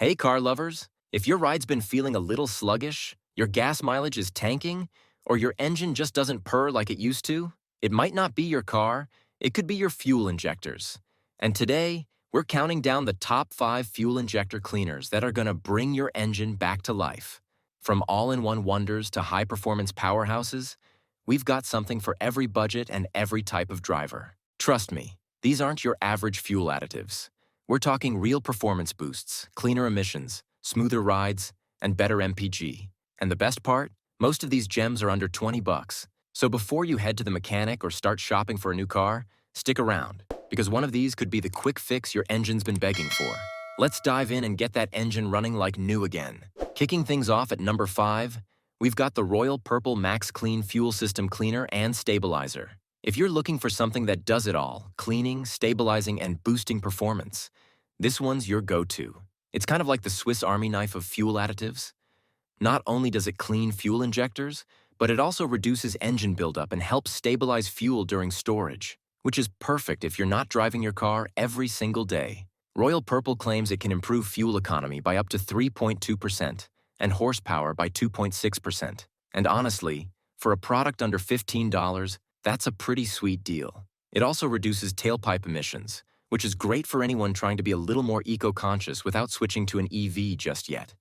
Hey car lovers, if your ride's been feeling a little sluggish, your gas mileage is tanking, or your engine just doesn't purr like it used to, it might not be your car, it could be your fuel injectors. And today, we're counting down the top 5 fuel injector cleaners that are gonna bring your engine back to life. From all-in-one wonders to high-performance powerhouses, we've got something for every budget and every type of driver. Trust me, these aren't your average fuel additives. We're talking real performance boosts, cleaner emissions, smoother rides, and better MPG. And the best part? Most of these gems are under 20 bucks. So before you head to the mechanic or start shopping for a new car, stick around, because one of these could be the quick fix your engine's been begging for. Let's dive in and get that engine running like new again. Kicking things off at number 5, we've got the Royal Purple Max Clean Fuel System Cleaner and Stabilizer. If you're looking for something that does it all, cleaning, stabilizing, and boosting performance, this one's your go-to. It's kind of like the Swiss Army knife of fuel additives. Not only does it clean fuel injectors, but it also reduces engine buildup and helps stabilize fuel during storage, which is perfect if you're not driving your car every single day. Royal Purple claims it can improve fuel economy by up to 3.2% and horsepower by 2.6%. And honestly, for a product under $15, that's a pretty sweet deal. It also reduces tailpipe emissions, which is great for anyone trying to be a little more eco-conscious without switching to an EV just yet.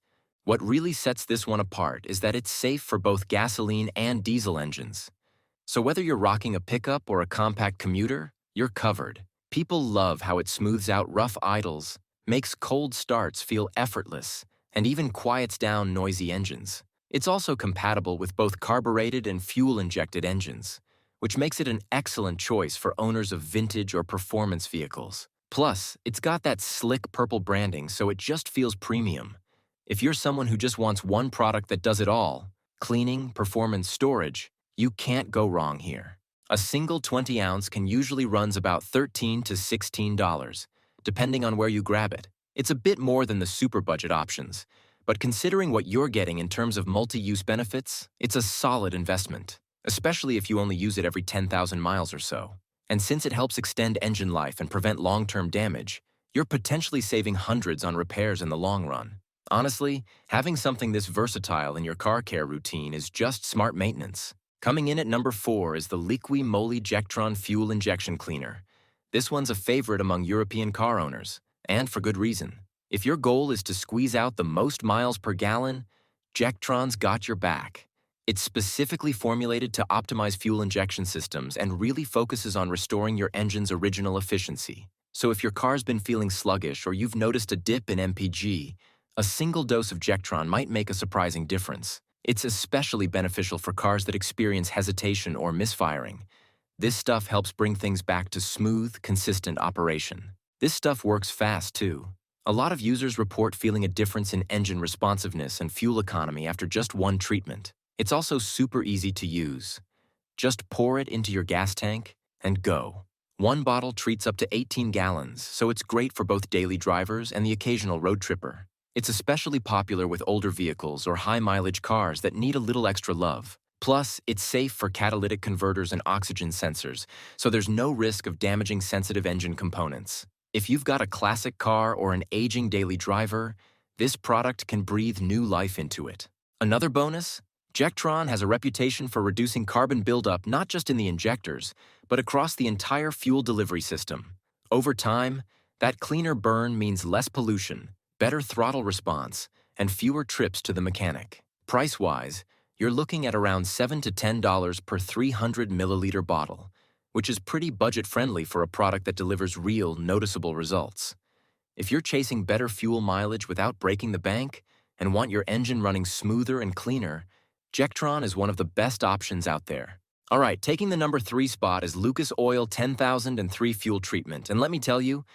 What really sets this one apart is that it's safe for both gasoline and diesel engines. So whether you're rocking a pickup or a compact commuter, you're covered. People love how it smooths out rough idles, makes cold starts feel effortless, and even quiets down noisy engines. It's also compatible with both carbureted and fuel-injected engines, which makes it an excellent choice for owners of vintage or performance vehicles. Plus, it's got that slick purple branding, so it just feels premium. If you're someone who just wants one product that does it all, cleaning, performance, storage, you can't go wrong here. A single 20-ounce can usually runs about $13 to $16, depending on where you grab it. It's a bit more than the super budget options, but considering what you're getting in terms of multi-use benefits, it's a solid investment, especially if you only use it every 10,000 miles or so. And since it helps extend engine life and prevent long-term damage, you're potentially saving hundreds on repairs in the long run. Honestly, having something this versatile in your car care routine is just smart maintenance. Coming in at number 4 is the Liqui Moly Jectron Fuel Injection Cleaner. This one's a favorite among European car owners, and for good reason. If your goal is to squeeze out the most miles per gallon, Jectron's got your back. It's specifically formulated to optimize fuel injection systems and really focuses on restoring your engine's original efficiency. So if your car's been feeling sluggish or you've noticed a dip in MPG, a single dose of Jectron might make a surprising difference. It's especially beneficial for cars that experience hesitation or misfiring. This stuff helps bring things back to smooth, consistent operation. This stuff works fast, too. A lot of users report feeling a difference in engine responsiveness and fuel economy after just one treatment. It's also super easy to use. Just pour it into your gas tank and go. One bottle treats up to 18 gallons, so it's great for both daily drivers and the occasional road tripper. It's especially popular with older vehicles or high-mileage cars that need a little extra love. Plus, it's safe for catalytic converters and oxygen sensors, so there's no risk of damaging sensitive engine components. If you've got a classic car or an aging daily driver, this product can breathe new life into it. Another bonus? Jectron has a reputation for reducing carbon buildup not just in the injectors, but across the entire fuel delivery system. Over time, that cleaner burn means less pollution, better throttle response, and fewer trips to the mechanic. Price-wise, you're looking at around $7 to $10 per 300 milliliter bottle, which is pretty budget-friendly for a product that delivers real, noticeable results. If you're chasing better fuel mileage without breaking the bank and want your engine running smoother and cleaner, Jectron is one of the best options out there. All right, taking the number 3 spot is Lucas Oil 10003 Fuel Treatment, and let me tell you,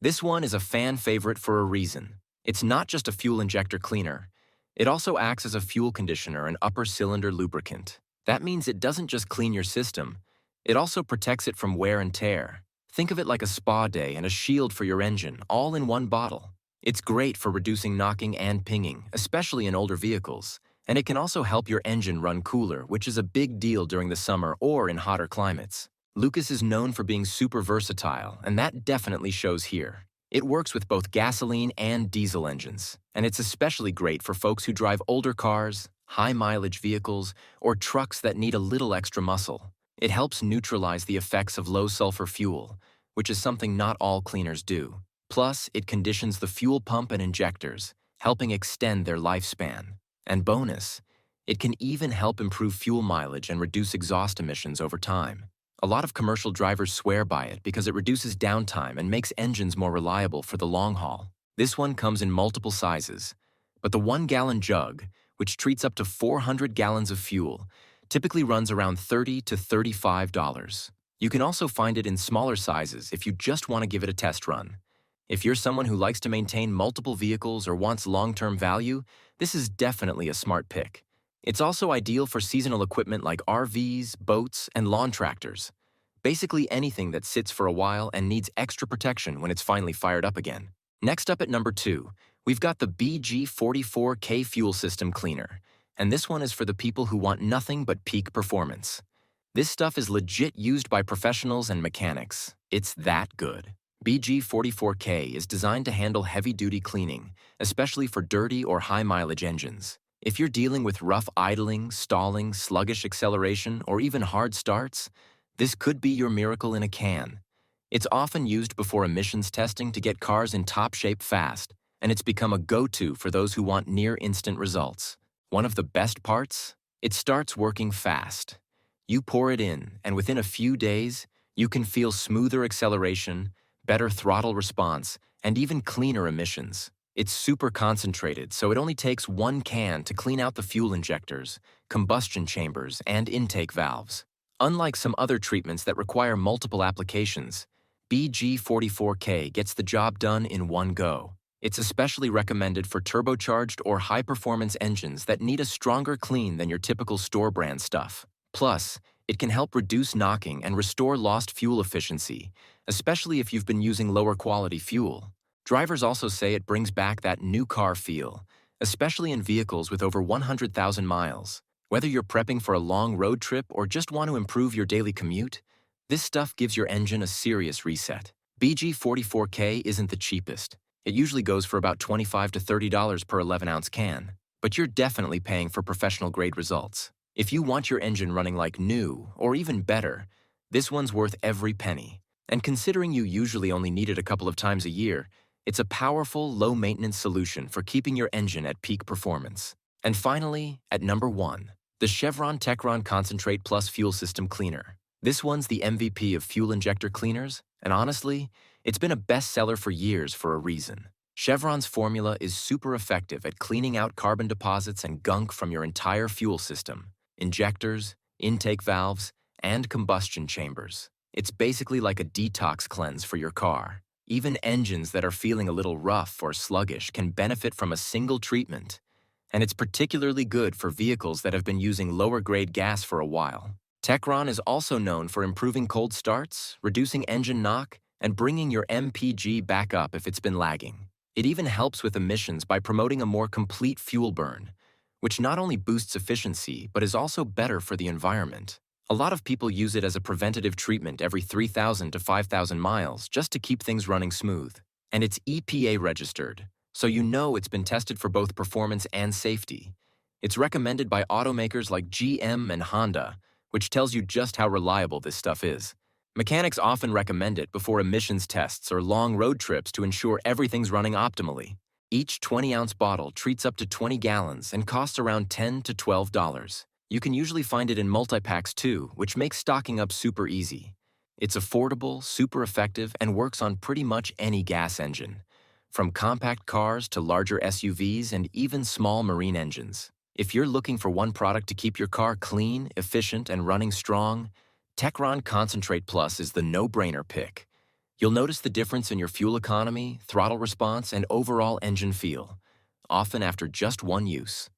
this one is a fan favorite for a reason. It's not just a fuel injector cleaner. It also acts as a fuel conditioner and upper cylinder lubricant. That means it doesn't just clean your system, it also protects it from wear and tear. Think of it like a spa day and a shield for your engine, all in one bottle. It's great for reducing knocking and pinging, especially in older vehicles. And it can also help your engine run cooler, which is a big deal during the summer or in hotter climates. Lucas is known for being super versatile, and that definitely shows here. It works with both gasoline and diesel engines, and it's especially great for folks who drive older cars, high-mileage vehicles, or trucks that need a little extra muscle. It helps neutralize the effects of low-sulfur fuel, which is something not all cleaners do. Plus, it conditions the fuel pump and injectors, helping extend their lifespan. And bonus, it can even help improve fuel mileage and reduce exhaust emissions over time. A lot of commercial drivers swear by it because it reduces downtime and makes engines more reliable for the long haul. This one comes in multiple sizes, but the 1-gallon jug, which treats up to 400 gallons of fuel, typically runs around $30 to $35. You can also find it in smaller sizes if you just want to give it a test run. If you're someone who likes to maintain multiple vehicles or wants long-term value, this is definitely a smart pick. It's also ideal for seasonal equipment like RVs, boats, and lawn tractors. Basically anything that sits for a while and needs extra protection when it's finally fired up again. Next up at number 2, we've got the BG44K Fuel System Cleaner, and this one is for the people who want nothing but peak performance. This stuff is legit used by professionals and mechanics. It's that good. BG44K is designed to handle heavy-duty cleaning, especially for dirty or high-mileage engines. If you're dealing with rough idling, stalling, sluggish acceleration, or even hard starts, this could be your miracle in a can. It's often used before emissions testing to get cars in top shape fast, and it's become a go-to for those who want near-instant results. One of the best parts? It starts working fast. You pour it in, and within a few days, you can feel smoother acceleration, better throttle response, and even cleaner emissions. It's super concentrated, so it only takes 1 can to clean out the fuel injectors, combustion chambers, and intake valves. Unlike some other treatments that require multiple applications, BG44K gets the job done in one go. It's especially recommended for turbocharged or high-performance engines that need a stronger clean than your typical store-brand stuff. Plus, it can help reduce knocking and restore lost fuel efficiency, especially if you've been using lower-quality fuel. Drivers also say it brings back that new car feel, especially in vehicles with over 100,000 miles. Whether you're prepping for a long road trip or just want to improve your daily commute, this stuff gives your engine a serious reset. BG44K isn't the cheapest. It usually goes for about $25 to $30 per 11-ounce can, but you're definitely paying for professional-grade results. If you want your engine running like new, or even better, this one's worth every penny. And considering you usually only need it a couple of times a year, it's a powerful, low-maintenance solution for keeping your engine at peak performance. And finally, at number 1, the Chevron Techron Concentrate Plus Fuel System Cleaner. This one's the MVP of fuel injector cleaners, and honestly, it's been a bestseller for years for a reason. Chevron's formula is super effective at cleaning out carbon deposits and gunk from your entire fuel system, injectors, intake valves, and combustion chambers. It's basically like a detox cleanse for your car. Even engines that are feeling a little rough or sluggish can benefit from a single treatment, and it's particularly good for vehicles that have been using lower-grade gas for a while. Techron is also known for improving cold starts, reducing engine knock, and bringing your MPG back up if it's been lagging. It even helps with emissions by promoting a more complete fuel burn, which not only boosts efficiency but is also better for the environment. A lot of people use it as a preventative treatment every 3,000 to 5,000 miles just to keep things running smooth. And it's EPA registered, so you know it's been tested for both performance and safety. It's recommended by automakers like GM and Honda, which tells you just how reliable this stuff is. Mechanics often recommend it before emissions tests or long road trips to ensure everything's running optimally. Each 20-ounce bottle treats up to 20 gallons and costs around $10 to $12. You can usually find it in multi-packs too, which makes stocking up super easy. It's affordable, super effective, and works on pretty much any gas engine, from compact cars to larger SUVs and even small marine engines. If you're looking for one product to keep your car clean, efficient, and running strong, Techron Concentrate Plus is the no-brainer pick. You'll notice the difference in your fuel economy, throttle response, and overall engine feel, often after just one use.